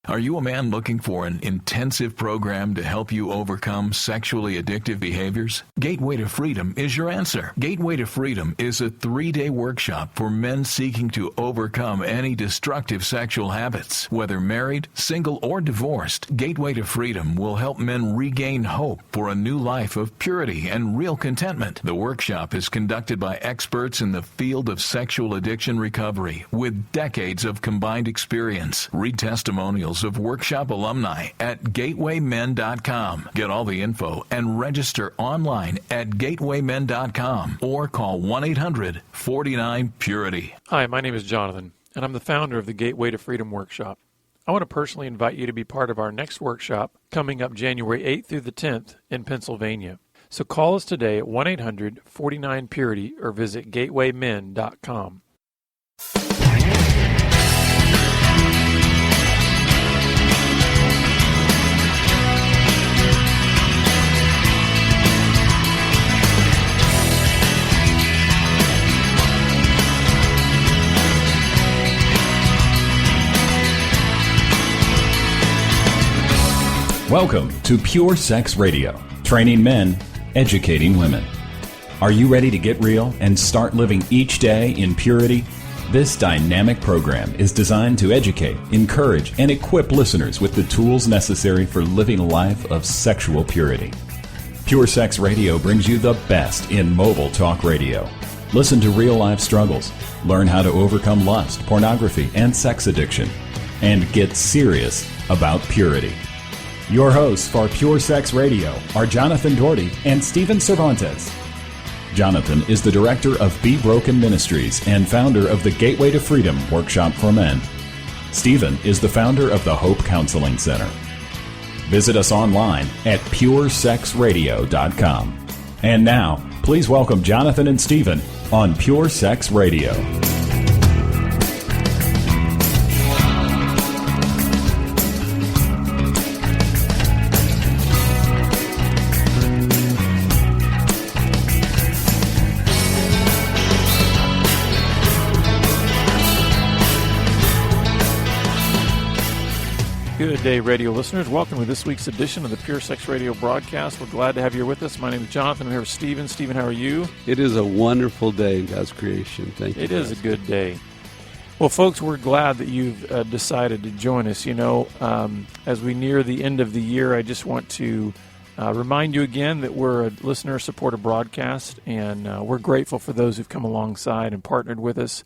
Are you a man looking for an intensive program to help you overcome sexually addictive behaviors? Gateway to Freedom is your answer. Gateway to Freedom is a 3-day workshop for men seeking to overcome any destructive sexual habits. Whether married, single, or divorced, Gateway to Freedom will help men regain hope for a new life of purity and real contentment. The workshop is conducted by experts in the field of sexual addiction recovery with decades of combined experience. Read testimonials of workshop alumni at gatewaymen.com. Get all the info and register online at gatewaymen.com or call 1-800-49-PURITY. Hi, my name is Jonathan, and I'm the founder of the Gateway to Freedom Workshop. I want to personally invite you to be part of our next workshop coming up January 8th through the 10th in Pennsylvania. So call us today at 1-800-49-PURITY or visit gatewaymen.com. Welcome to Pure Sex Radio, training men, educating women. Are you ready to get real and start living each day in purity? This dynamic program is designed to educate, encourage, and equip listeners with the tools necessary for living a life of sexual purity. Pure Sex Radio brings you the best in mobile talk radio. Listen to real-life struggles, learn how to overcome lust, pornography, and sex addiction, and get serious about purity. Your hosts for Pure Sex Radio are Jonathan Doherty and Stephen Cervantes. Jonathan is the director of Be Broken Ministries and founder of the Gateway to Freedom Workshop for Men. Stephen is the founder of the Hope Counseling Center. Visit us online at puresexradio.com. And now, please welcome Jonathan and Stephen on Pure Sex Radio. Good day, radio listeners. Welcome to this week's edition of the Pure Sex Radio broadcast. We're glad to have you with us. My name is Jonathan. I'm here with Stephen. Stephen, how are you? It is a wonderful day in God's creation. Thank you. It is a good day. Well, folks, we're glad that you've decided to join us. You know, as we near the end of the year, I just want to remind you again that we're a listener-supported broadcast, and we're grateful for those who've come alongside and partnered with us.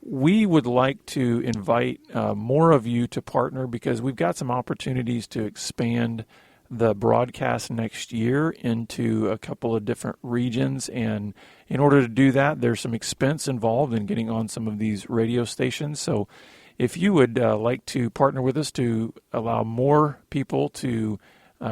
We would like to invite more of you to partner because we've got some opportunities to expand the broadcast next year into a couple of different regions. And in order to do that, there's some expense involved in getting on some of these radio stations. So if you would like to partner with us to allow more people to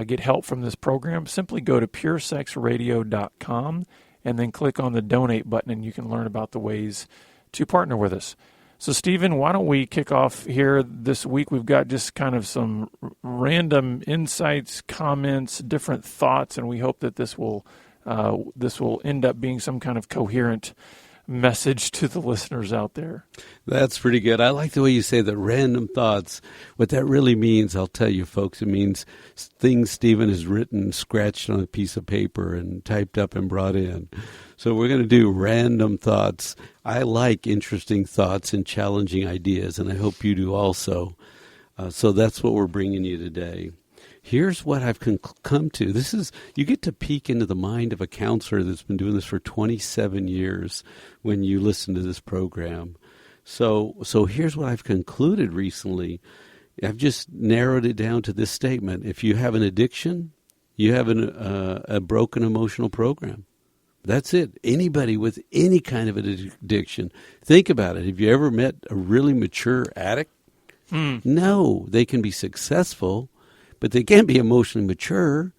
get help from this program, simply go to puresexradio.com and then click on the donate button, and you can learn about the ways to partner with us. So, Stephen, why don't we kick off here this week? We've got just kind of some random insights, comments, different thoughts, and we hope that this will end up being some kind of coherent message to the listeners out there. That's pretty good. I like the way you say the random thoughts. What that really means, I'll tell you, folks, it means things Stephen has written, scratched on a piece of paper and typed up and brought in. So we're going to do random thoughts. I like interesting thoughts and challenging ideas, and I hope you do also. So that's what we're bringing you today. Here's what I've come to. You get to peek into the mind of a counselor that's been doing this for 27 years when you listen to this program. So here's what I've concluded recently. I've just narrowed it down to this statement. If you have an addiction, you have a broken emotional program. That's it. Anybody with any kind of an addiction. Think about it. Have you ever met a really mature addict? No, they can be successful, but they can't be emotionally mature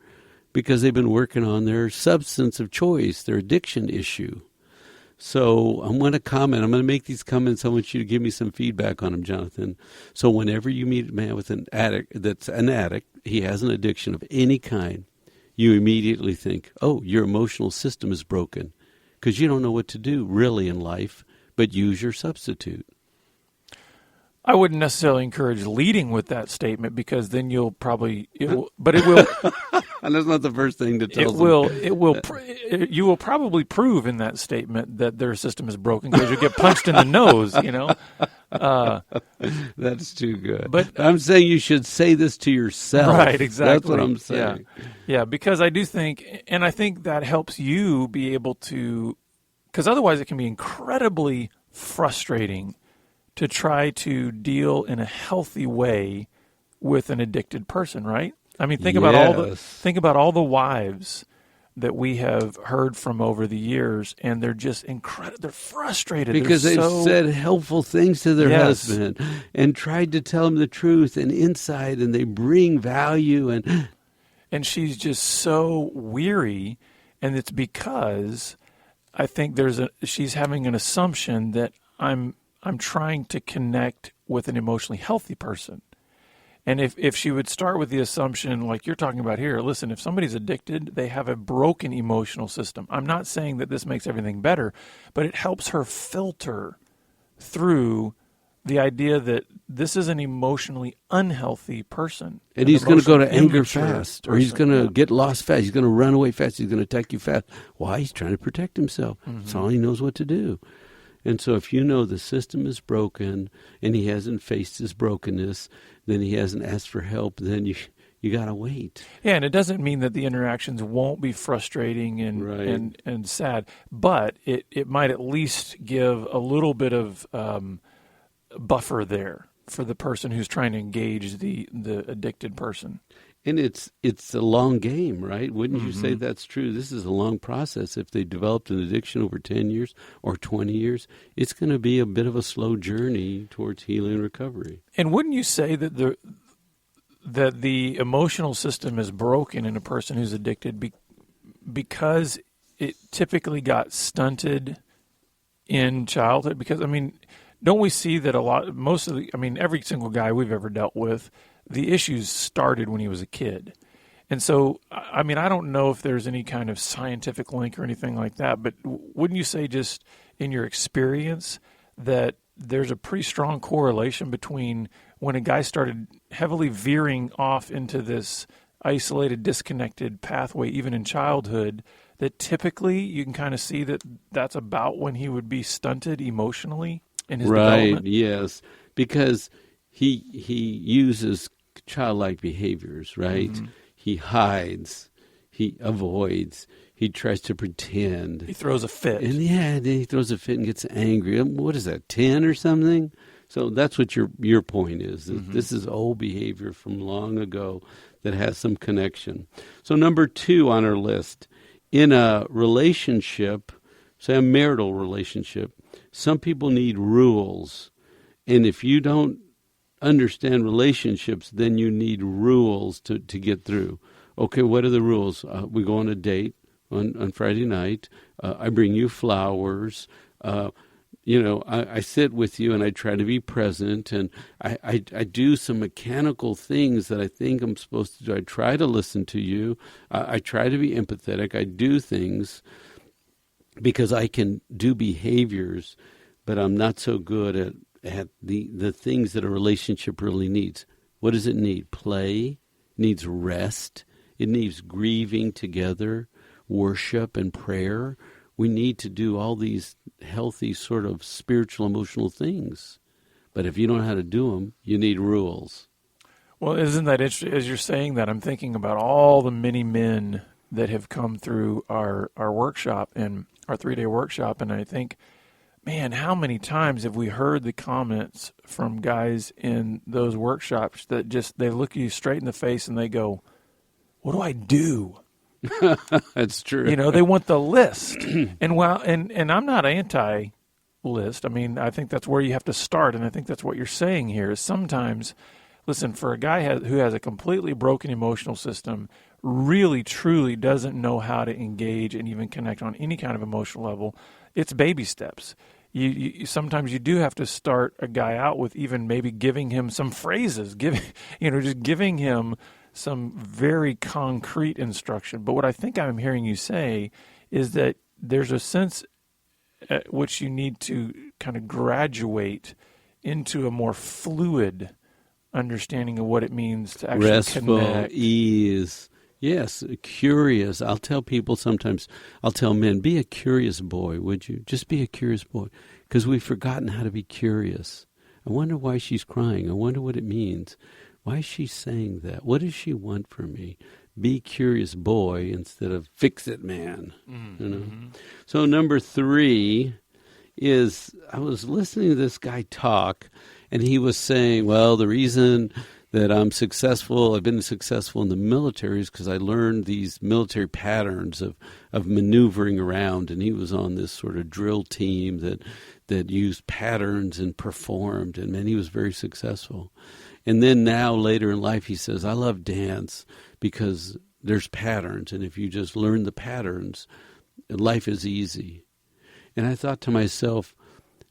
because they've been working on their substance of choice, their addiction issue. So I'm going to comment. I'm going to make these comments. I want you to give me some feedback on them, Jonathan. So whenever you meet a man with an addict, he has an addiction of any kind, you immediately think, oh, your emotional system is broken because you don't know what to do really in life but use your substitute. I wouldn't necessarily encourage leading with that statement, because then you'll probably, but it will. And that's not the first thing to tell them. You will probably prove in that statement that their system is broken, because you'll get punched in the nose, That's too good. But I'm saying you should say this to yourself. Right, exactly. That's what I'm saying. Yeah, because I do think, and I think that helps you be able to, because otherwise it can be incredibly frustrating to try to deal in a healthy way with an addicted person, right? I mean, think about all the wives that we have heard from over the years, and they're just they're frustrated because they've said helpful things to their husband and tried to tell him the truth and insight, and they bring value, and she's just so weary, and it's because I think she's having an assumption that I'm trying to connect with an emotionally healthy person. And if she would start with the assumption, like you're talking about here, listen, if somebody's addicted, they have a broken emotional system. I'm not saying that this makes everything better, but it helps her filter through the idea that this is an emotionally unhealthy person. And he's going to go to anger fast, or he's going to get lost fast. He's going to run away fast. He's going to attack you fast. Why? He's trying to protect himself. Mm-hmm. That's all he knows what to do. And so if you know the system is broken and he hasn't faced his brokenness, then he hasn't asked for help, then you got to wait. Yeah, and it doesn't mean that the interactions won't be frustrating and sad, but it might at least give a little bit of buffer there for the person who's trying to engage the addicted person. And it's a long game, right? Wouldn't Mm-hmm. you say that's true? This is a long process. If they developed an addiction over 10 years or 20 years, it's going to be a bit of a slow journey towards healing and recovery. And wouldn't you say that the emotional system is broken in a person who's addicted because it typically got stunted in childhood? Because, I mean, don't we see that every single guy we've ever dealt with, the issues started when he was a kid. And so, I mean, I don't know if there's any kind of scientific link or anything like that, but wouldn't you say, just in your experience, that there's a pretty strong correlation between when a guy started heavily veering off into this isolated, disconnected pathway, even in childhood, that typically you can kind of see that that's about when he would be stunted emotionally in his development? Right, yes, because he uses childlike behaviors, right? Mm-hmm. He hides, he avoids, he tries to pretend. He throws a fit. And then he throws a fit and gets angry. What is that, 10 or something? So that's what your point is. Mm-hmm. This is old behavior from long ago that has some connection. So number 2 on our list, in a relationship, say a marital relationship, some people need rules. And if you don't understand relationships, then you need rules to get through. Okay, what are the rules? We go on a date on Friday night. I bring you flowers. I sit with you and I try to be present, and I do some mechanical things that I think I'm supposed to do. I try to listen to you. I try to be empathetic. I do things because I can do behaviors, but I'm not so good at the things that a relationship really needs. What does it need? Play, needs rest, it needs grieving together, worship and prayer. We need to do all these healthy sort of spiritual, emotional things. But if you don't know how to do them, you need rules. Well, isn't that interesting? As you're saying that, I'm thinking about all the many men that have come through our workshop, and our 3-day workshop, and I think, man, how many times have we heard the comments from guys in those workshops that just, they look you straight in the face and they go, what do I do? That's true. They want the list. And I'm not anti-list. I mean, I think that's where you have to start, and I think that's what you're saying here is sometimes, listen, for a guy who has a completely broken emotional system, really, truly doesn't know how to engage and even connect on any kind of emotional level, it's baby steps. You sometimes you do have to start a guy out with even maybe giving him some phrases, just giving him some very concrete instruction. But what I think I'm hearing you say is that there's a sense at which you need to kind of graduate into a more fluid understanding of what it means to actually restful, connect. ease. Yes, curious. I'll tell people sometimes, I'll tell men, be a curious boy, would you? Just be a curious boy, because we've forgotten how to be curious. I wonder why she's crying. I wonder what it means. Why is she saying that? What does she want from me? Be curious boy instead of fix-it man. Mm-hmm. You know? So number 3 is, I was listening to this guy talk, and he was saying, well, the reason that I'm successful, I've been successful in the military is because I learned these military patterns of maneuvering around. And he was on this sort of drill team that used patterns and performed. And man, he was very successful. And then now later in life, he says, I love dance because there's patterns. And if you just learn the patterns, life is easy. And I thought to myself,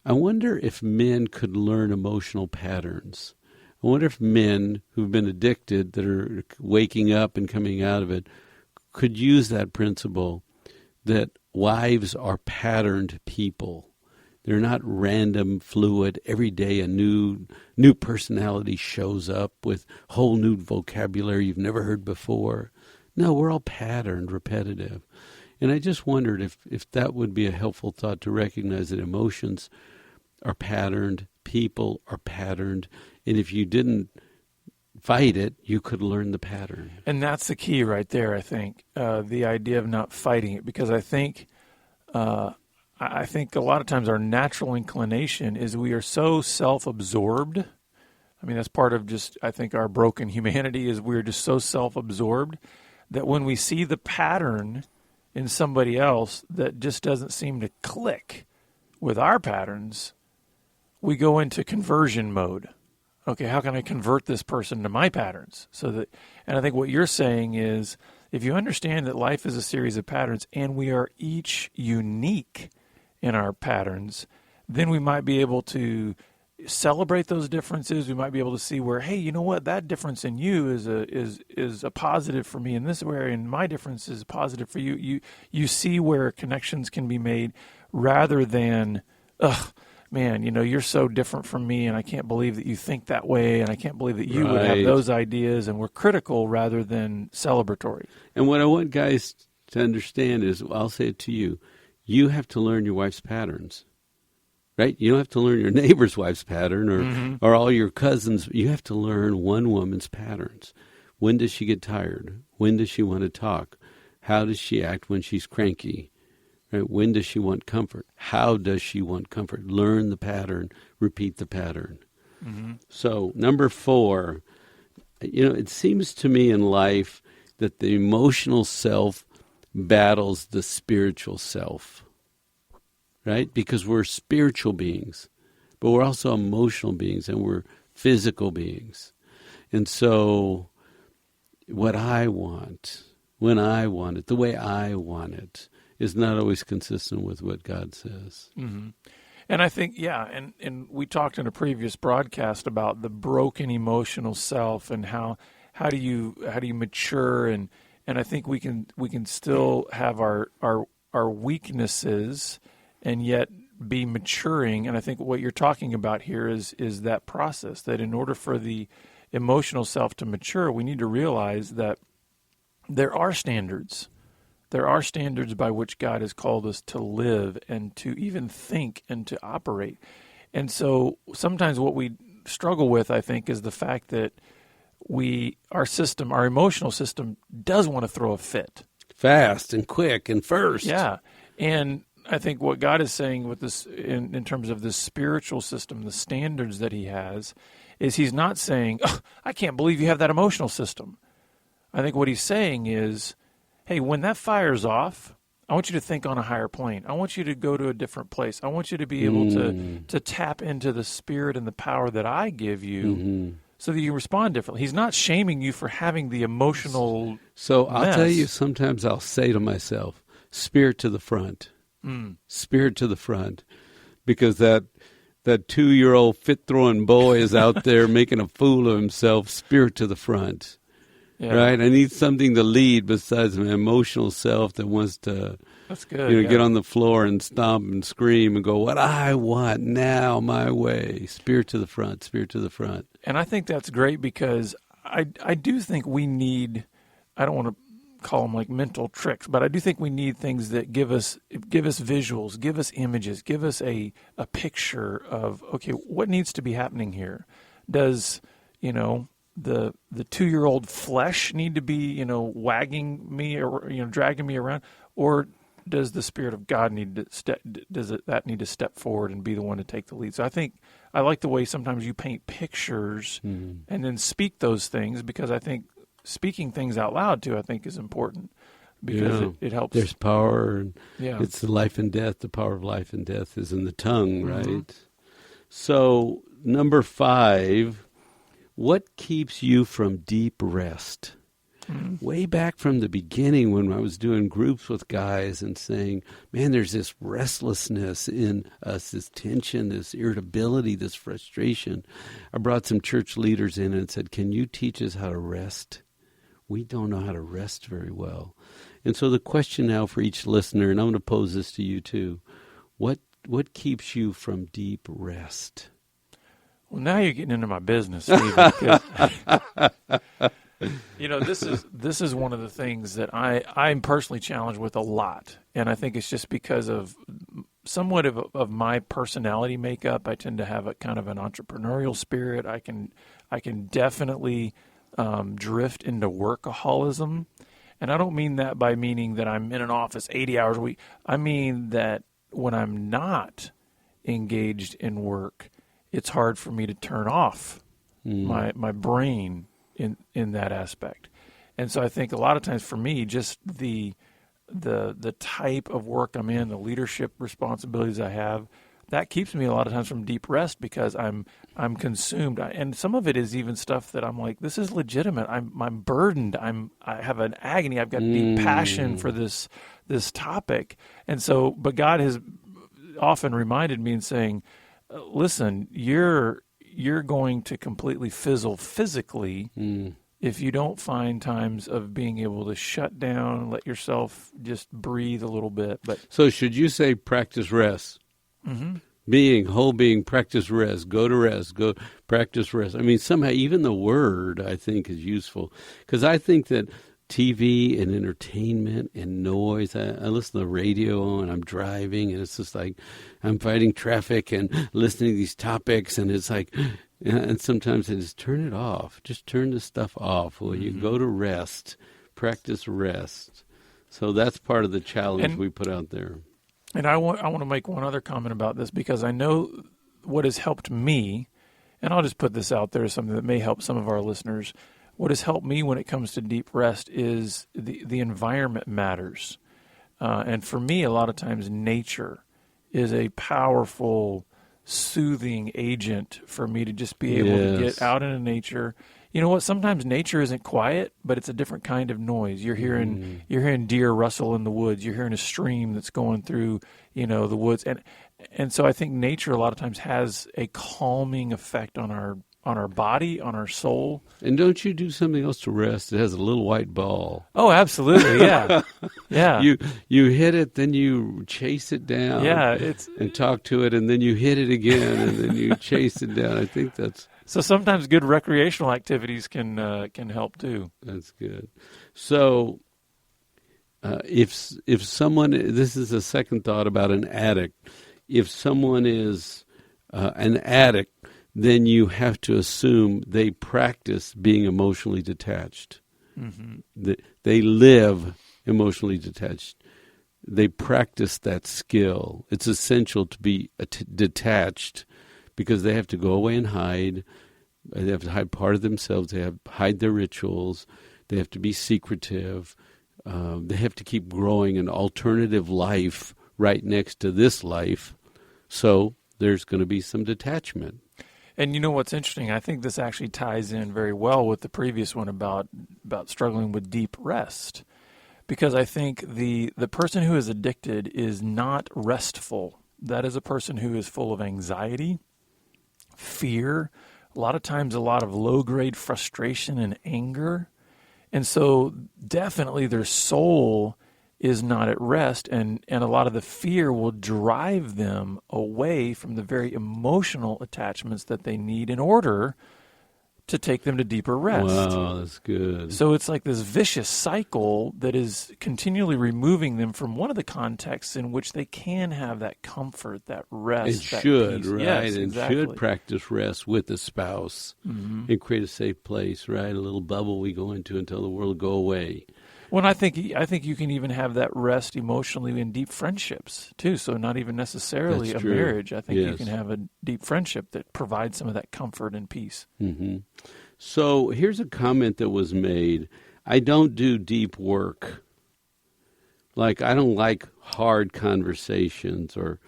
I wonder if men could learn emotional patterns. I wonder if men who've been addicted, that are waking up and coming out of it, could use that principle that wives are patterned people. They're not random, fluid. Every day a new personality shows up with whole new vocabulary you've never heard before. No, we're all patterned, repetitive. And I just wondered if that would be a helpful thought, to recognize that emotions are patterned, people are patterned, and if you didn't fight it, you could learn the pattern. And that's the key right there, I think, the idea of not fighting it, because I think a lot of times our natural inclination is we are so self-absorbed. I mean, that's part of just, I think, our broken humanity is we're just so self-absorbed that when we see the pattern in somebody else that just doesn't seem to click with our patterns, we go into conversion mode. Okay, how can I convert this person to my patterns? And I think what you're saying is, if you understand that life is a series of patterns and we are each unique in our patterns, then we might be able to celebrate those differences. We might be able to see where, hey, you know what, that difference in you is a positive for me in this area, and my difference is positive for you. You see where connections can be made, rather than, man, you're so different from me, and I can't believe that you think that way, and I can't believe that you would have those ideas, and we're critical rather than celebratory. And what I want guys to understand is, I'll say it to you, you have to learn your wife's patterns, right? You don't have to learn your neighbor's wife's pattern or all your cousins. You have to learn one woman's patterns. When does she get tired? When does she want to talk? How does she act when she's cranky? Right? When does she want comfort? How does she want comfort? Learn the pattern, repeat the pattern. Mm-hmm. So, number 4, it seems to me in life that the emotional self battles the spiritual self, right? Because we're spiritual beings, but we're also emotional beings, and we're physical beings. And so what I want, when I want it, the way I want it, is not always consistent with what God says. Mm-hmm. And I think, and we talked in a previous broadcast about the broken emotional self and how do you mature, and I think we can still have our weaknesses and yet be maturing. And I think what you're talking about here is that process, that in order for the emotional self to mature, we need to realize that there are standards. There are standards by which God has called us to live and to even think and to operate. And so sometimes what we struggle with, I think, is the fact that our emotional system does want to throw a fit. Fast and quick and first. Yeah. And I think what God is saying with this, in terms of the spiritual system, the standards that he has, is he's not saying, I can't believe you have that emotional system. I think what he's saying is, hey, when that fires off, I want you to think on a higher plane. I want you to go to a different place. I want you to be able to tap into the spirit and the power that I give you so that you respond differently. He's not shaming you for having the emotional So I'll mess. tell you, sometimes I'll say to myself, spirit to the front. Spirit to the front. Because that 2-year-old fit-throwing boy is out there making a fool of himself. Spirit to the front. Yeah. Right? I need something to lead besides my emotional self that wants to That's good. Get on the floor and stomp and scream and go, what I want now, my way. Spirit to the front, spirit to the front. And I think that's great because I do think we need, I don't want to call them like mental tricks, but I do think we need things that give us visuals, give us images, give us a picture of, okay, what needs to be happening here? Does, the 2-year-old flesh need to be, wagging me or, dragging me around? Or does the Spirit of God need to step forward and be the one to take the lead? So I think I like the way sometimes you paint pictures and then speak those things, because I think speaking things out loud too, I think, is important, because it helps. There's power, and it's the life and death. The power of life and death is in the tongue, right? So, number 5, what keeps you from deep rest? Way back from the beginning, when I was doing groups with guys and saying, man, there's this restlessness in us, this tension, this irritability, this frustration. I brought some church leaders in and said, can you teach us how to rest? We don't know how to rest very well. And so the question now for each listener, and I'm going to pose this to you too, what keeps you from deep rest? Well, now you're getting into my business, Stephen. This is one of the things that I'm personally challenged with a lot, and I think it's just because of somewhat of my personality makeup. I tend to have a kind of an entrepreneurial spirit. I can definitely drift into workaholism, and I don't mean that by meaning that I'm in an office 80 hours a week. I mean that when I'm not engaged in work, it's hard for me to turn off my brain in that aspect. And so I think a lot of times for me, just the type of work I'm in, the leadership responsibilities I have, that keeps me a lot of times from deep rest, because I'm consumed. And some of it is even stuff that I'm like, this is legitimate. I'm burdened. I have an agony. I've got deep passion for this topic. And so, but God has often reminded me and saying, listen, you're going to completely fizzle physically if you don't find times of being able to shut down, let yourself just breathe a little bit. But so should you say practice rest? Whole being, practice rest, go to rest, go practice rest. I mean, somehow even the word, I think, is useful, because I think that TV and entertainment and noise. I listen to the radio and I'm driving, and it's just like I'm fighting traffic and listening to these topics, and it's like, and sometimes I just turn it off. Just turn the stuff off. Well, you go to rest, practice rest. So that's part of the challenge we put out there. And I want to make one other comment about this, because I know what has helped me, and I'll just put this out there as something that may help some of our listeners. What has helped me when it comes to deep rest is the environment matters. And for me, a lot of times nature is a powerful, soothing agent for me to just be able to get out into nature. You know what? Sometimes nature isn't quiet, but it's a different kind of noise. You're hearing deer rustle in the woods. You're hearing a stream that's going through, the woods. And so I think nature a lot of times has a calming effect on our body, on our soul. And don't you do something else to rest? It has a little white ball. Oh, absolutely, yeah. Yeah. You hit it, then you chase it down. Yeah, and talk to it, and then you hit it again, and then you chase it down. I think that's... So sometimes good recreational activities can help too. That's good. So if someone... This is a second thought about an addict. If someone is an addict, then you have to assume they practice being emotionally detached. They live emotionally detached. They practice that skill. It's essential to be detached, because they have to go away and hide. They have to hide part of themselves. They have to hide their rituals. They have to be secretive. They have to keep growing an alternative life right next to this life. So there's going to be some detachment. And you know what's interesting? I think this actually ties in very well with the previous one about struggling with deep rest, because I think the person who is addicted is not restful. That is a person who is full of anxiety, fear, a lot of times a lot of low-grade frustration and anger. And so definitely their soul is not at rest, and a lot of the fear will drive them away from the very emotional attachments that they need in order to take them to deeper rest. Wow, that's good. So it's like this vicious cycle that is continually removing them from one of the contexts in which they can have that comfort, that rest. It should, peace. right? Yes, and exactly. should practice rest with the spouse and create a safe place, right? A little bubble we go into until the world go away. Well, I think you can even have that rest emotionally in deep friendships too. So not even necessarily That's a true. marriage. I think you Yes. can have a deep friendship that provides some of that comfort and peace. Mm-hmm. So here's a comment that was made. I don't do deep work. Like, I don't like hard conversations or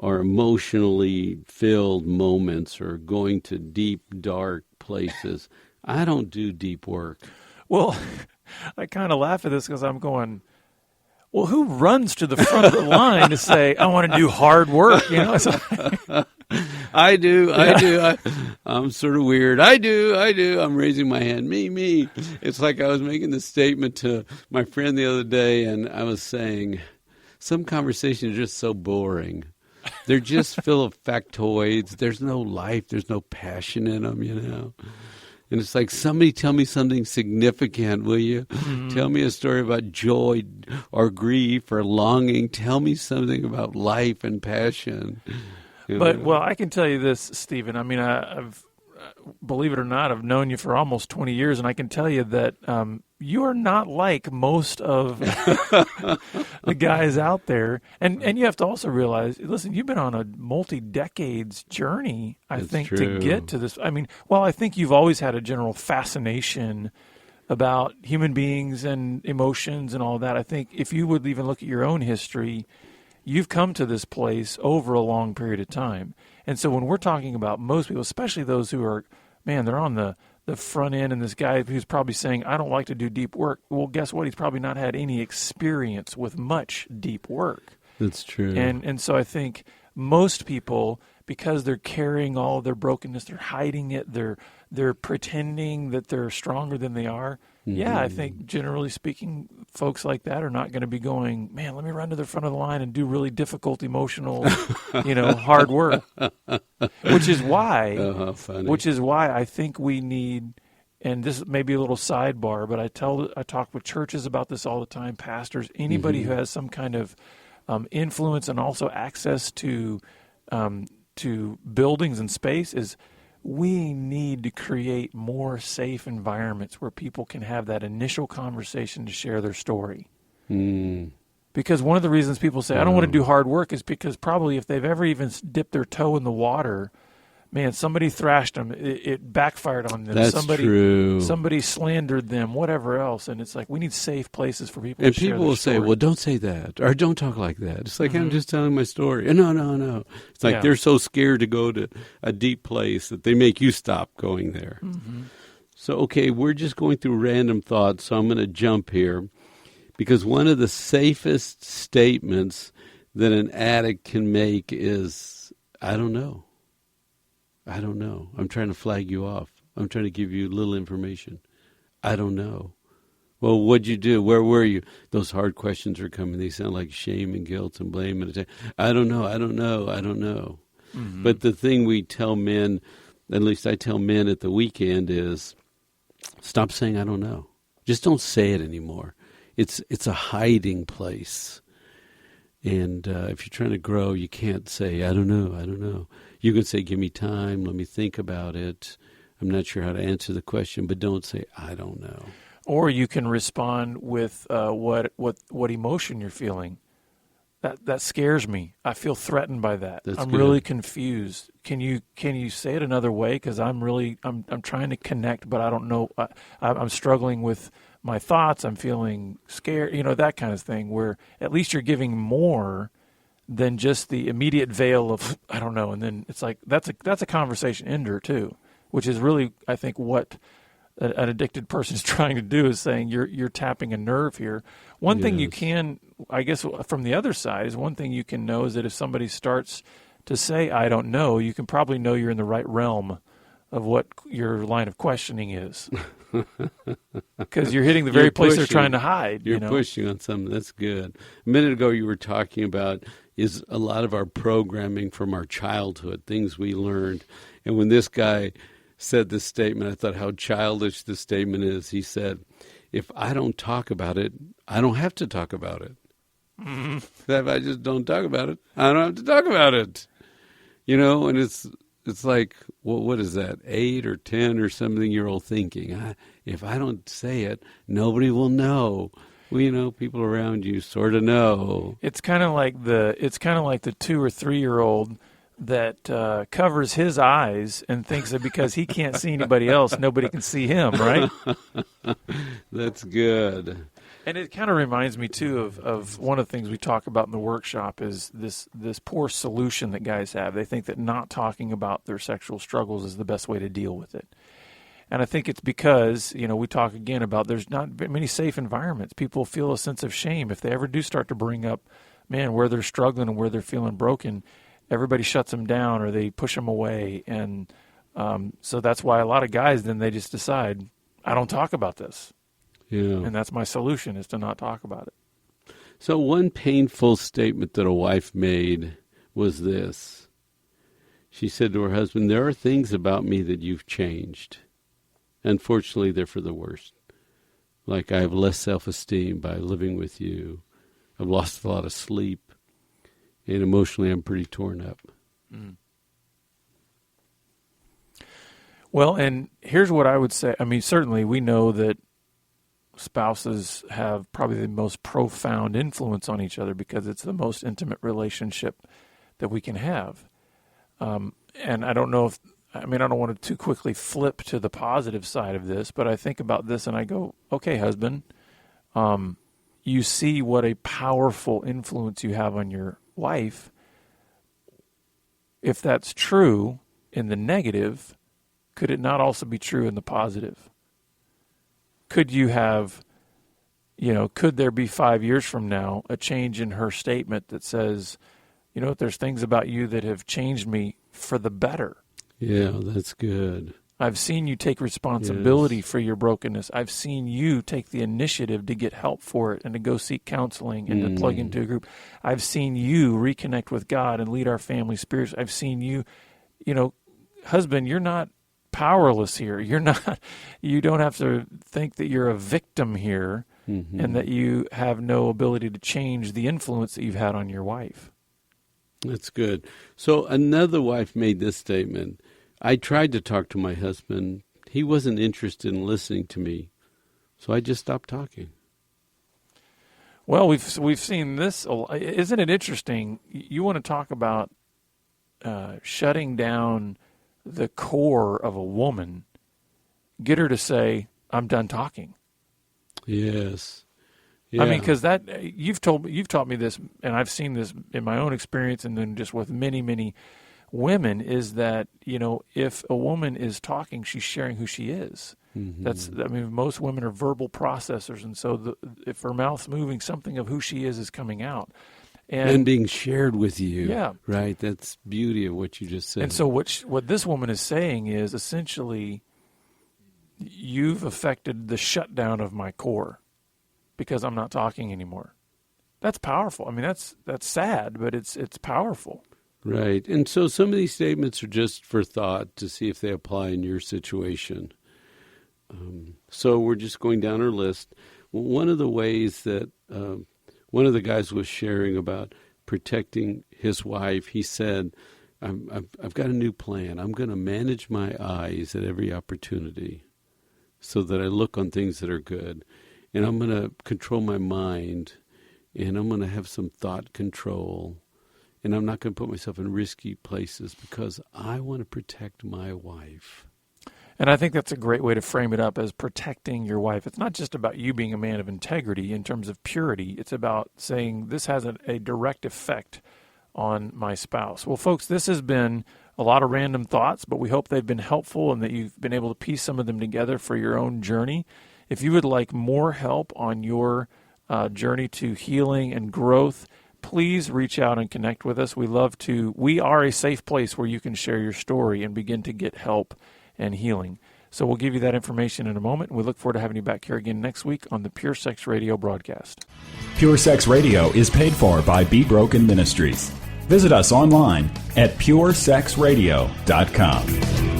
emotionally filled moments or going to deep, dark places. I don't do deep work. Well, I kind of laugh at this because I'm going, well, who runs to the front of the line to say, I want to do hard work? You know, it's like, I do. I'm sort of weird. I do. I'm raising my hand. Me. It's like I was making this statement to my friend the other day, and I was saying, some conversations are just so boring. They're just full of factoids. There's no life. There's no passion in them, you know. And it's like, somebody tell me something significant, will you? Mm-hmm. Tell me a story about joy or grief or longing. Tell me something about life and passion. But, well, I can tell you this, Stephen. I mean, I've believe it or not, I've known you for almost 20 years, and I can tell you that you are not like most of the guys out there. And you have to also realize, listen, you've been on a multi-decades journey, I think, to get to this. I mean, well, I think you've always had a general fascination about human beings and emotions and all that. I think if you would even look at your own history, you've come to this place over a long period of time. And so when we're talking about most people, especially those who are, man, they're on the front end, and this guy who's probably saying, I don't like to do deep work. Well, guess what? He's probably not had any experience with much deep work. That's true. And so I think most people, because they're carrying all of their brokenness, they're hiding it, they're pretending that they're stronger than they are. Mm-hmm. Yeah, I think generally speaking, folks like that are not going to be going, man, let me run to the front of the line and do really difficult, emotional, hard work. Which is why I think we need, and this may be a little sidebar, but I talk with churches about this all the time, pastors, anybody who has some kind of influence and also access to buildings and space is, we need to create more safe environments where people can have that initial conversation to share their story. Mm. Because one of the reasons people say, I don't want to do hard work, is because probably if they've ever even dipped their toe in the water, man, somebody thrashed them. It backfired on them. That's true. Somebody slandered them, whatever else. And it's like, we need safe places for people and to share their story. And people will say, well, don't say that, or don't talk like that. It's like, I'm just telling my story. No. It's like they're so scared to go to a deep place that they make you stop going there. Mm-hmm. So, okay, we're just going through random thoughts, so I'm going to jump here. Because one of the safest statements that an addict can make is, I don't know. I'm trying to flag you off. I'm trying to give you little information. I don't know. Well, what'd you do? Where were you? Those hard questions are coming. They sound like shame and guilt and blame and attack. I don't know. Mm-hmm. But the thing we tell men, at least I tell men at the weekend, is stop saying I don't know. Just don't say it anymore. It's a hiding place. And if you're trying to grow, you can't say, I don't know. You can say, give me time, let me think about it. I'm not sure how to answer the question, but don't say, I don't know. Or you can respond with what emotion you're feeling. That scares me. I feel threatened by that. I'm really confused. Can you say it another way? Because I'm trying to connect, but I don't know. I'm struggling with my thoughts. I'm feeling scared. That kind of thing. Where at least you're giving more than just the immediate veil of I don't know. And then it's like that's a conversation ender too, which is really I think what an addicted person is trying to do, is saying you're tapping a nerve here. One thing you can, I guess, from the other side, is one thing you can know is that if somebody starts to say, I don't know, you can probably know you're in the right realm of what your line of questioning is. Because you're hitting the very place they're trying to hide. You're pushing on something. That's good. A minute ago you were talking about is a lot of our programming from our childhood, things we learned. And when this guy said this statement, I thought how childish this statement is. He said, if I don't talk about it, I don't have to talk about it. Mm-hmm. If I just don't talk about it, I don't have to talk about it. And it's like, well, what is that, 8 or 10 or something-year-old thinking? If I don't say it, nobody will know. Well, people around you sort of know. It's kind of like the 2 or 3-year-old that covers his eyes and thinks that because he can't see anybody else, nobody can see him, right? That's good. And it kind of reminds me, too, of one of the things we talk about in the workshop is this poor solution that guys have. They think that not talking about their sexual struggles is the best way to deal with it. And I think it's because, we talk again about there's not many safe environments. People feel a sense of shame. If they ever do start to bring up, where they're struggling and where they're feeling broken, everybody shuts them down or they push them away. And so that's why a lot of guys, then they just decide, I don't talk about this. Yeah. And that's my solution, is to not talk about it. So one painful statement that a wife made was this. She said to her husband, there are things about me that you've changed. Unfortunately, they're for the worst. Like I have less self-esteem by living with you. I've lost a lot of sleep. And emotionally, I'm pretty torn up. Mm. Well, and here's what I would say. Certainly we know that spouses have probably the most profound influence on each other because it's the most intimate relationship that we can have. And I don't know I don't want to too quickly flip to the positive side of this, but I think about this and I go, okay, husband, you see what a powerful influence you have on your wife. If that's true in the negative, could it not also be true in the positive? Could you have, could there be 5 years from now a change in her statement that says, there's things about you that have changed me for the better? Yeah, that's good. I've seen you take responsibility for your brokenness. I've seen you take the initiative to get help for it and to go seek counseling and to plug into a group. I've seen you reconnect with God and lead our family spiritually. I've seen you, husband, you're not powerless here. You don't have to think that you're a victim here and that you have no ability to change the influence that you've had on your wife. That's good. So another wife made this statement. I tried to talk to my husband. He wasn't interested in listening to me, so I just stopped talking. Well, we've seen this. Isn't it interesting? You want to talk about shutting down the core of a woman, get her to say, I'm done talking. Yes. Yeah. Because that you've taught me this, and I've seen this in my own experience, and then just with many, many women, is that if a woman is talking, she's sharing who she is. Mm-hmm. Most women are verbal processors, and so if her mouth's moving, something of who she is coming out. And being shared with you. Yeah. Right? That's beauty of what you just said. And so what this woman is saying is essentially, you've affected the shutdown of my core because I'm not talking anymore. That's powerful. That's sad, but it's powerful. Right. And so some of these statements are just for thought to see if they apply in your situation. So we're just going down our list. One of the ways that one of the guys was sharing about protecting his wife, he said, I've got a new plan. I'm going to manage my eyes at every opportunity so that I look on things that are good. And I'm going to control my mind, and I'm going to have some thought control. And I'm not going to put myself in risky places because I want to protect my wife. And I think that's a great way to frame it up as protecting your wife. It's not just about you being a man of integrity in terms of purity. It's about saying this has a direct effect on my spouse. Well, folks, this has been a lot of random thoughts, but we hope they've been helpful and that you've been able to piece some of them together for your own journey. If you would like more help on your journey to healing and growth, please reach out and connect with us. We are a safe place where you can share your story and begin to get help and healing. So we'll give you that information in a moment. We look forward to having you back here again next week on the Pure Sex Radio broadcast. Pure Sex Radio is paid for by Be Broken Ministries. Visit us online at puresexradio.com.